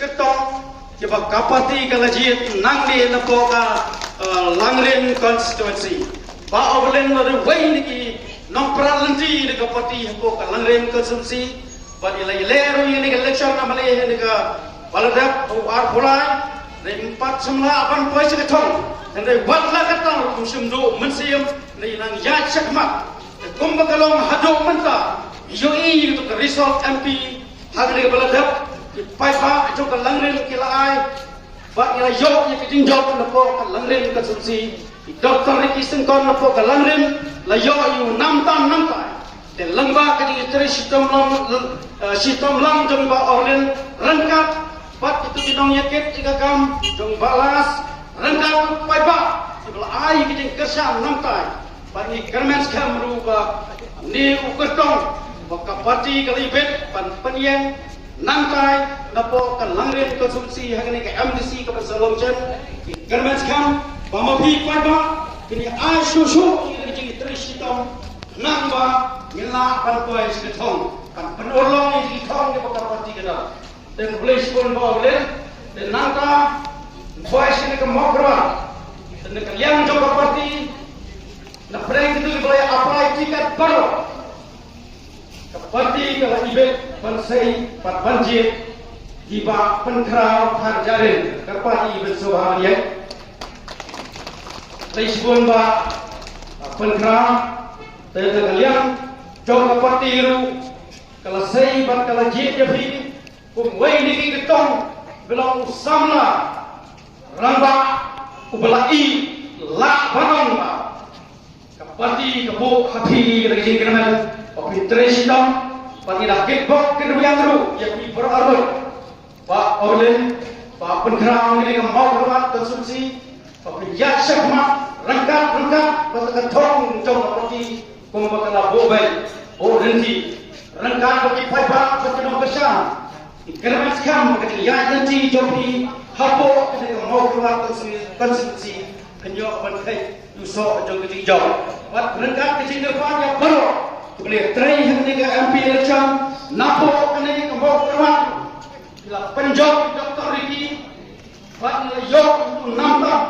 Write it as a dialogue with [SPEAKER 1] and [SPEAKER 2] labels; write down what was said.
[SPEAKER 1] ketong jebak kapati kalajit nang di lepoka Langren constituency ba oblen lo wei niki nong pralenti de kapati lepoka Langren constituency ba ilai leru ini election na male ni ka baladap ar pulai de 4 semla apan pois ketong dan de watla ketong musumdu mensiam ni nang ya chakmat kumba kalong hado menta yo i itu ke result MP hagni ke baladap pai pa jo ka Langren kila ai ba ila yo ye ke jinjot na po ka Langren ka subsi Dr. Ricky Sengkon na po ka Langren la yo yu nam tam de langba ka ji tre sitom lang jong ba orlen rangkat bat itu dinong yaket ikakam jong balas rangkat pai pa ila ai ke jing kersa nam tai ba ni kermens kam ruba ni uketong ba ka parti kalibet pan penyeng nantai napo kan Langren konsumsi hagani ke MDC ke Salom Chen government kam pamapi kwaiba kini ai susu ini jadi terisitom namba mila panpoi seketong kan penolong ini thong di pakar parti kita dan boleh pun boleh dan nanta voice ini ke mokra dan yang joko parti na prank itu boleh apply tiket baru parti kalau ibet pansai pat banjir tiba penkrau harjarin kerpati bersuara dia leisbon ba penkrau terkalian jauh parti ru kalau sai bat kalau jit jadi kumway ni ketong belong samla ramba ubelai la banong ba parti kebu hati lagi kena opi tresidam pati dah kickbox ke yang teru yang di berarut pak orlen pak penkerang ini mau hormat konsumsi opi yak syakma rangkat pati tong jong pati kumbakala bobai orenti rangkat pati paipa pati nom besar kerana sekarang pati yak nanti jopi hapo ini mau hormat konsumsi kenyok pantai usok jong kejijau pat rangkat kecil depan yang baru boleh try hingga MP election napo kene ke mau keluar bila penjok Dr. Ricky buat yo nampak